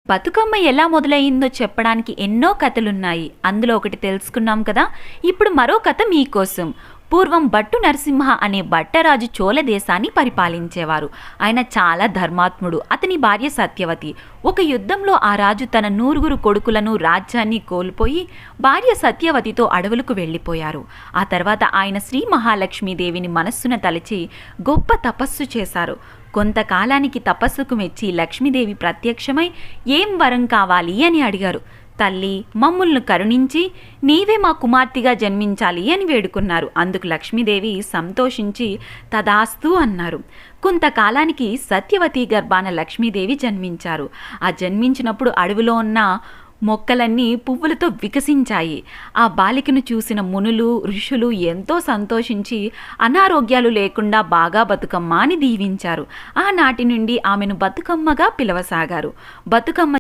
బతుకమ్మ ఎలా మొదలయ్యిందో చెప్పడానికి ఎన్నో కథలున్నాయి. అందులో ఒకటి తెలుసుకున్నాం కదా. ఇప్పుడు మరో కథ మీకోసం. పూర్వం భట్టు నరసింహ అనే బట్టరాజు చోళ దేశాన్ని పరిపాలించేవారు. ఆయన చాలా ధర్మాత్ముడు. అతని భార్య సత్యవతి. ఒక యుద్ధంలో ఆ రాజు తన 9 కొడుకులను, రాజ్యాన్ని కోల్పోయి భార్య సత్యవతితో అడవులకు వెళ్ళిపోయారు. ఆ తర్వాత ఆయన శ్రీ మహాలక్ష్మీదేవిని మనస్సున తలచి గొప్ప తపస్సు చేశారు. కొంతకాలానికి తపస్సుకు మెచ్చి లక్ష్మీదేవి ప్రత్యక్షమై ఏం వరం కావాలి అని అడిగారు. తల్లి, మమ్ములను కరుణించి నీవే మా కుమార్తెగా జన్మించాలి అని వేడుకున్నారు. అందుకు లక్ష్మీదేవి సంతోషించి తదాస్తు అన్నారు. కొంతకాలానికి సత్యవతి గర్భాన లక్ష్మీదేవి జన్మించారు. ఆ జన్మించినప్పుడు అడవిలో ఉన్న మొక్కలన్నీ పువ్వులతో వికసించాయి. ఆ బాలికను చూసిన మునులు, ఋషులు ఎంతో సంతోషించి అనారోగ్యాలు లేకుండా బాగా బతుకమ్మ అని దీవించారు. ఆనాటి నుండి ఆమెను బతుకమ్మగా పిలవసాగారు. బతుకమ్మ